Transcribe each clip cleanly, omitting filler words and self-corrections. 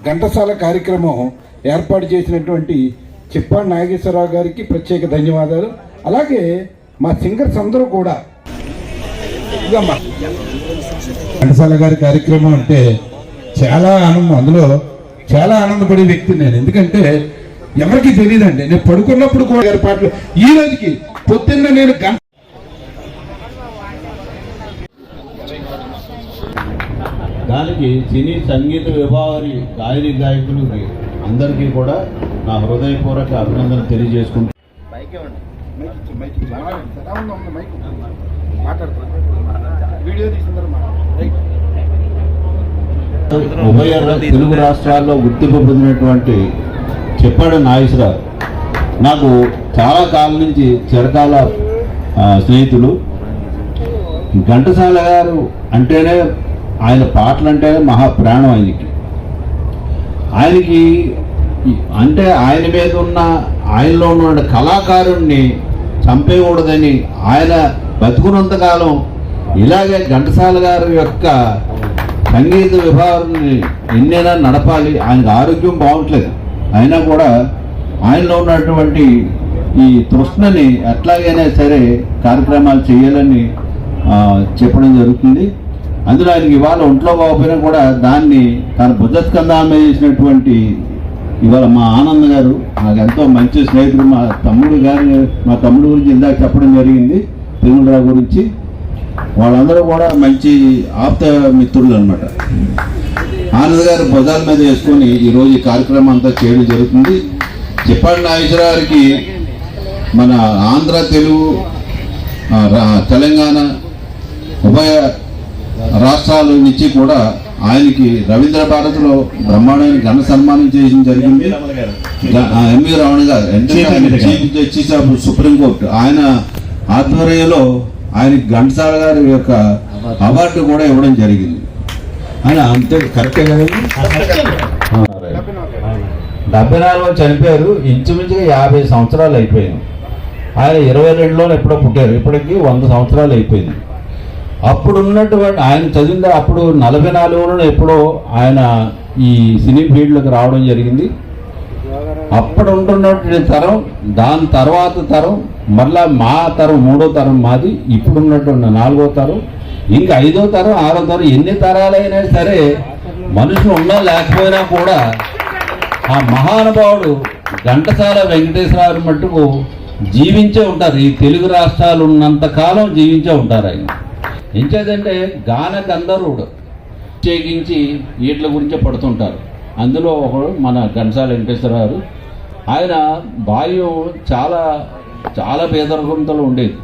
ఘంటసాల కార్యక్రమం ఏర్పాటు చేసినటువంటి చిప్పాడి నాగేశ్వరరావు గారికి ప్రత్యేక ధన్యవాదాలు. అలాగే మా సింగర్స్ అందరూ కూడా ఘంటసాల గారి కార్యక్రమం అంటే చాలా ఆనందం, అందులో చాలా ఆనందపడే వ్యక్తి నేను. ఎందుకంటే ఎవరికి తెలియదండి, నేను పడుకున్నప్పుడు కూడా గారి పాటలు ఈ రోజుకి పొద్దున్న నేను దానికి సినీ సంగీత విభాగాన్ని గాయని గాయకులకి అందరికీ కూడా నా హృదయపూర్వక అభినందనలు తెలియజేసుకుంటాను. ఉభయ తెలుగు రాష్ట్రాల్లో గుర్తింపు పొందినటువంటి చిప్పాడి నాగేశ్వరరావు నాకు చాలా కాలం నుంచి చిరకాల స్నేహితులు. ఘంటసాల గారు అంటేనే, ఆయన పాటలు అంటేనే మహాప్రాణం ఆయనకి అంటే ఆయన మీద ఉన్న, ఆయనలో ఉన్న కళాకారుణ్ణి చంపేయకూడదని ఆయన బతుకున్నంతకాలం ఇలాగే ఘంటసాల గారి యొక్క సంగీత విభాగాన్ని ఎన్నైనా నడపాలి. ఆయనకు ఆరోగ్యం బాగుంటలేదు, అయినా కూడా ఆయనలో ఉన్నటువంటి ఈ తృష్ణని ఎట్లాగైనా సరే కార్యక్రమాలు చేయాలని చెప్పడం జరుగుతుంది. అందులో ఆయనకి ఇవాళ ఒంట్లో బాగుపోయినా కూడా దాన్ని తన భుజస్కంధాల మీద చేసినటువంటి ఇవాళ మా ఆనంద్ గారు నాకు ఎంతో మంచి స్నేహితుడు. మా తమ్ముడు గురించి ఇందాక చెప్పడం జరిగింది, తిరుమలరావు గురించి. వాళ్ళందరూ కూడా మంచి ఆప్త మిత్రులు అనమాట. ఆనంద్ గారు భుజాల మీద వేసుకొని ఈరోజు ఈ కార్యక్రమం అంతా చేయడం జరుగుతుంది. చిప్పాడి నాగేశ్వరరావు గారికి మన ఆంధ్ర, తెలుగు, తెలంగాణ ఉభయ రాష్ట్రాల నుంచి కూడా ఆయనకి రవీంద్ర భారతిలో బ్రహ్మాండమైన ఘన సన్మానం చేయడం జరిగింది. ఎంవి రమణ గారు చీఫ్ జస్టిస్ ఆఫ్ సుప్రీంకోర్టు, ఆయన ఆధ్వర్యంలో ఆయనకి ఘంటసాల గారి యొక్క అవార్డు కూడా ఇవ్వడం జరిగింది. ఆయన అంతే కరెక్టే కదండి. 74లో చనిపోయారు, ఇంచుమించుగా 50 సంవత్సరాలు అయిపోయింది. ఆయన 22లో ఎప్పుడో పుట్టారు, ఇప్పటికి 100 సంవత్సరాలు అయిపోయింది. అప్పుడు ఉన్నటువంటి ఆయన చదివింది అప్పుడు 44లో ఎప్పుడో ఆయన ఈ సినీ ఫీల్డ్లోకి రావడం జరిగింది. అప్పుడు ఉంటున్నటువంటి తరం, దాని తర్వాత తరం, మళ్ళా మా తరం 3వ తరం మాది, ఇప్పుడు ఉన్నటువంటి 4వ తరం, ఇంకా 5వ తరం, 6వ తరం, ఎన్ని తరాలైనా సరే మనుషులు ఉన్నా లేకపోయినా కూడా ఆ మహానుభావుడు ఘంటసాల వెంకటేశ్వరరావు మట్టుకు జీవించే ఉంటారు. ఈ తెలుగు రాష్ట్రాలు ఉన్నంత కాలం జీవించే ఉంటారు. ఆయన ఎంచేదంటే గాన గంధర్వుడు, ప్రత్యేకించి వీటి గురించే పడుతుంటారు. అందులో ఒకడు మన ఘంటసాల వెంకటేశ్వరరావు. ఆయన బాల్యం చాలా చాలా పేదరికంతో ఉండేది.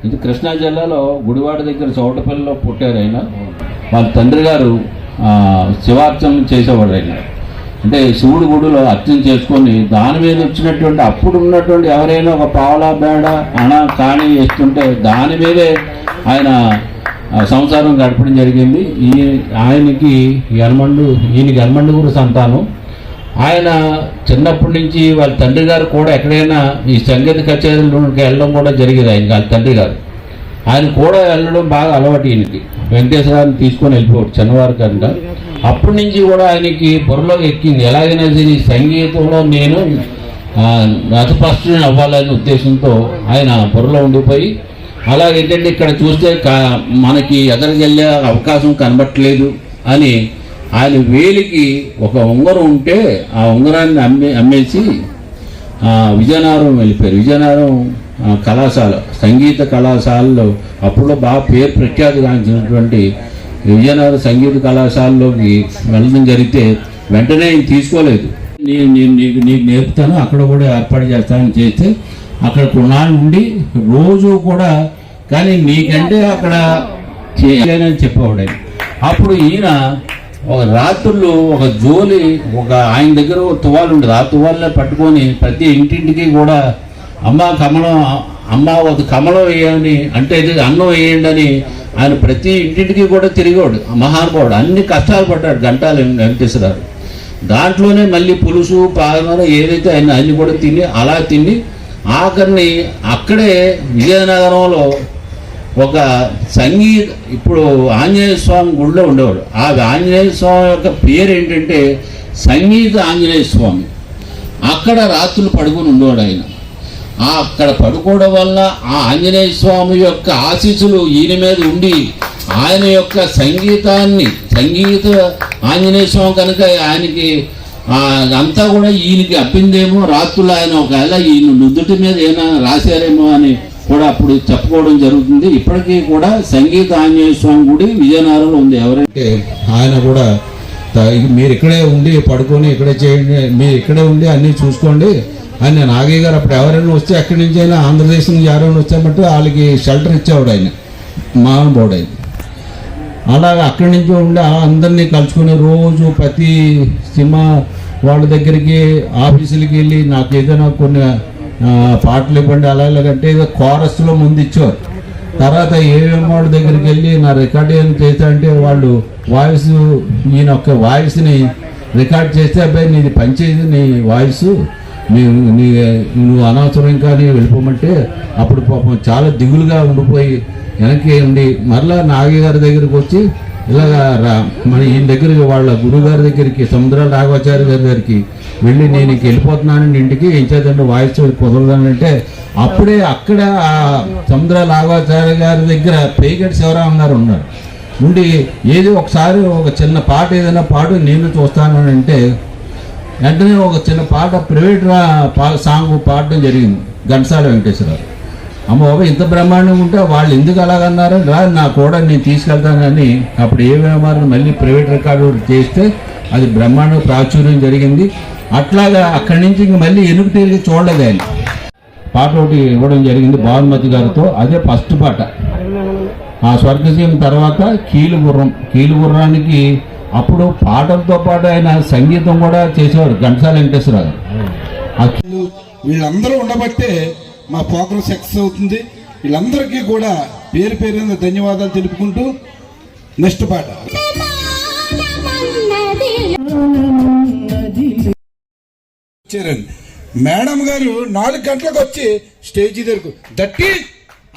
ఇది కృష్ణా జిల్లాలో గుడివాడ దగ్గర చౌటపల్లిలో పుట్టారు. ఆయన వాళ్ళ తండ్రి గారు శివార్చన చేసేవాడు. ఆయన అంటే శివుడి గుడిలో అర్చన చేసుకొని దాని మీద వచ్చినటువంటి అప్పుడు ఉన్నటువంటి ఎవరైనా ఒక పావలా బేడ అణ కాణి వేస్తుంటే దాని మీదే ఆయన సంసారం గడపడం జరిగింది. ఈయనకి హనుమండుగురు సంతానం. ఆయన చిన్నప్పటి నుంచి వాళ్ళ తండ్రి గారు కూడా ఎక్కడైనా ఈ సంగీత కచేరీలకు వెళ్ళడం కూడా జరిగేది. వాళ్ళ తండ్రి గారు ఆయన కూడా వెళ్ళడం బాగా అలవాటు. ఈయనకి వెంకటేశ్వరాన్ని తీసుకొని వెళ్ళిపోవచ్చు చిన్నవారు కనుక. అప్పటి నుంచి కూడా ఆయనకి బుర్రలో ఎక్కింది, ఎలాగైనా సరే సంగీతంలో నేను రథపస్తుని అవ్వాలనే ఉద్దేశంతో ఆయన బుర్రలో ఉండిపోయి, అలాగేంటంటే ఇక్కడ చూస్తే మనకి ఎదరికి వెళ్ళే అవకాశం కనబట్టలేదు అని ఆయన వేలికి ఒక ఉంగరం ఉంటే ఆ ఉంగరాన్ని అమ్మేసి విజయనగరం వెళ్ళిపోయారు. విజయనగరం కళాశాల, సంగీత కళాశాలలో అప్పుడు బాగా పేరు ప్రఖ్యాతి గాంచినటువంటి విజయనగరం సంగీత కళాశాలలోకి వెళ్ళడం జరిగితే వెంటనే ఆయన తీసుకోలేదు. నీకు నేర్పుతాను, అక్కడ కూడా ఏర్పాటు చేస్తానని చేస్తే అక్కడ కొన్నాళ్ళు ఉండి రోజు కూడా, కానీ నీకంటే అక్కడ చేయాలని చెప్పేవాడు. అప్పుడు ఈయన ఒక రాత్రులు ఒక జోలి, ఆయన దగ్గర తువాలు ఉండేది, ఆ తువాళ్ళనే పట్టుకొని ప్రతి ఇంటింటికి కూడా అమ్మ ఒక కమలం వేయని అంటే అన్నం వేయండి అని ఆయన ప్రతి ఇంటింటికి కూడా తిరిగాడు. మహానుభావుడు అన్ని కష్టాలు పడ్డాడు ఘంటాల వెంకటేశ్వరరావు. దాంట్లోనే మళ్ళీ పులుసు పాలన ఏదైతే ఆయన అన్ని కూడా తిని ఆఖరిని అక్కడే విజయనగరంలో ఒక ఇప్పుడు ఆంజనేయ స్వామి గుడిలో ఉండేవాడు. ఆ ఆంజనేయ స్వామి యొక్క పేరు ఏంటంటే సంగీత ఆంజనేయ స్వామి. అక్కడ రాత్రులు పడుకొని ఉండేవాడు ఆయన. అక్కడ పడుకోవడం వల్ల ఆ ఆంజనేయ స్వామి యొక్క ఆశీస్సులు ఈయన మీద ఉండి ఆయన యొక్క సంగీత ఆంజనేయ స్వామి కనుక ఆయనకి అంతా కూడా ఈయనకి అప్పిందేమో. రాత్రులు ఆయన ఒకవేళ ఈయన నుదుటి మీద ఏమైనా రాశారేమో అని కూడా అప్పుడు చెప్పుకోవడం జరుగుతుంది. ఇప్పటికీ కూడా సంగీత ఆంజనేయ స్వామి గుడి విజయనగరంలో ఉంది. ఎవరంటే ఆయన కూడా మీరు ఇక్కడే ఉండి పడుకొని ఇక్కడే చేయండి, మీరు ఇక్కడే ఉండి అన్నీ చూసుకోండి ఆయన నాగయ్య గారు అప్పుడు ఎవరైనా వస్తే ఎక్కడి నుంచి అయినా ఆంధ్రప్రదేశ్ నుంచి ఎవరైనా వచ్చామంటే వాళ్ళకి షెల్టర్ ఇచ్చేవాడు ఆయన, మానవుడు ఆయన. అలాగే అక్కడి నుంచి ఉండి అందరినీ కలుసుకుని రోజు ప్రతి సినిమా వాళ్ళ దగ్గరికి ఆఫీసులకి వెళ్ళి నాకు ఏదైనా కొన్ని పాటలు ఇవ్వండి అలా ఇలాగంటే ఏదో కోరస్లో ముందు ఇచ్చేవారు. తర్వాత ఏఎం వాళ్ళ దగ్గరికి వెళ్ళి నా రికార్డ్ ఏం చేస్తా అంటే వాళ్ళు వాయిస్ ఈయన యొక్క వాయిస్ని రికార్డ్ చేస్తే అబ్బాయి నీది పనిచేయదు నీ వాయిస్ నువ్వు అనవసరం కానీ వెళ్ళిపోమంటే అప్పుడు పాపం చాలా దిగులుగా ఉండిపోయి వెనక్కి ఉండి మరలా నాగయ్య గారి దగ్గరికి వచ్చి ఇలాగా మన ఈయన దగ్గరికి వాళ్ళ గురువు గారి దగ్గరికి సముద్రాల రాఘవాచార్య గారి దగ్గరికి వెళ్ళి నేను వెళ్ళిపోతున్నాను ఇంటికి ఏం చేద్దంటే వాయిస్ కుదరదానంటే అప్పుడే అక్కడ ఆ సముద్రాల రాఘవాచార్య గారి దగ్గర పేగటి శివరామ గారు ఉన్నారు. ఉండి ఏది ఒకసారి ఒక చిన్న పాట ఏదైనా పాడు నేను చూస్తాను అంటే వెంటనే ఒక చిన్న పాట ప్రైవేట్ సాంగ్ పాడడం జరిగింది ఘంటసాల వెంకటేశ్వరరావు. అమ్మ బాబా ఇంత బ్రహ్మాండంగా ఉంటే వాళ్ళు ఎందుకు అలాగన్నారు రా నా కూడా నేను తీసుకెళ్తానని అప్పుడు ఏమేమారు మళ్ళీ ప్రైవేట్ రికార్డు చేస్తే అది బ్రహ్మాండ ప్రాచుర్యం జరిగింది. అట్లాగా అక్కడి నుంచి ఇంక మళ్ళీ ఎనుగు తిరిగి చూడలేదు ఆయన. పాట ఒకటి ఇవ్వడం జరిగింది భానుమతి గారితో, అదే ఫస్ట్ పాట. ఆ స్వర్గసీమ తర్వాత కీలుగుర్రానికి అప్పుడు పాటలతో పాటు ఆయన సంగీతం కూడా చేసేవారు ఘంటసాల వెంకటేశ్వరరావు. వీళ్ళందరూ ఉండబట్టే మా ప్రోగ్రాం సక్సెస్ అవుతుంది. వీళ్ళందరికీ కూడా పేరు పేరున ధన్యవాదాలు తెలుపుకుంటూ నెక్స్ట్ పాట మేడం గారు 4 గంటలకు వచ్చి స్టేజీ దగ్గరకు దట్టి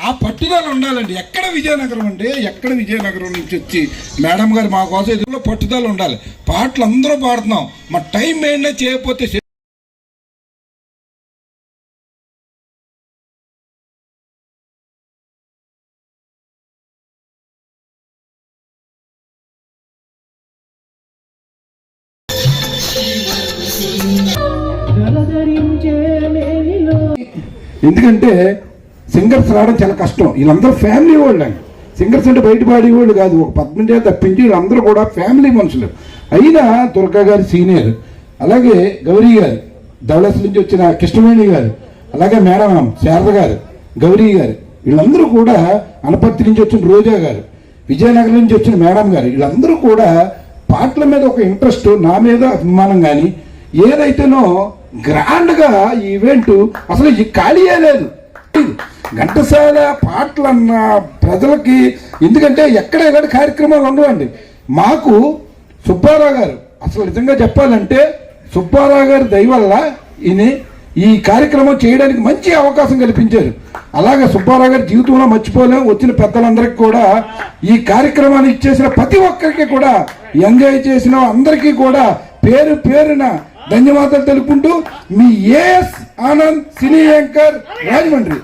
ఆ పట్టుదల ఉండాలండి. ఎక్కడ విజయనగరం అండి, ఎక్కడ విజయనగరం నుంచి వచ్చి మేడం గారు మా కోసం ఎదురులో పట్టుదల ఉండాలి. పాటలు అందరూ పాడుతున్నాం, మా టైం మెయింటైన్ చేయకపోతే ఎందుకంటే సింగర్స్ రావడం చాలా కష్టం. వీళ్ళందరూ ఫ్యామిలీ వాళ్ళు అండి. సింగర్స్ అంటే బయట పాడేవాళ్ళు కాదు, ఒక 10 తప్పించి వీళ్ళందరూ కూడా ఫ్యామిలీ మనుషులు. అయినా దుర్గా గారు సీనియర్, అలాగే గౌరీ గారు ధవళస్ నుంచి వచ్చిన కృష్ణవేణి గారు, అలాగే మేడం శారద గారు, గౌరీ గారు, వీళ్ళందరూ కూడా అనపర్తి నుంచి వచ్చిన రోజా గారు, విజయనగరం నుంచి వచ్చిన మేడం గారు, వీళ్ళందరూ కూడా పాటల మీద ఒక ఇంట్రెస్ట్, నా మీద అభిమానం. కానీ ఏదైతేనో గ్రాండ్గా ఈ ఈవెంట్ అసలు ఈ ఖాళీయే లేదు. ఘంటసాల పాటలన్న ప్రజలకి ఎందుకంటే ఎక్కడ ఇలాంటి కార్యక్రమాలు ఉండవండి. మాకు సుబ్బారావు గారు అసలు నిజంగా చెప్పాలంటే సుబ్బారావు గారి దయ వల్ల ఈ కార్యక్రమం చేయడానికి మంచి అవకాశం కల్పించారు. అలాగే సుబ్బారావు గారి జీవితంలో మర్చిపోలేం. వచ్చిన పెద్దలందరికీ కూడా ఈ కార్యక్రమాన్ని ఇచ్చేసిన ప్రతి ఒక్కరికి కూడా ఎంజాయ్ చేసిన అందరికీ కూడా పేరు పేరున ధన్యవాదాలు తెలుపుకుంటూ మీ ఏఎస్ ఆనంద్, సినీ యాంకర్, రాజమండ్రి.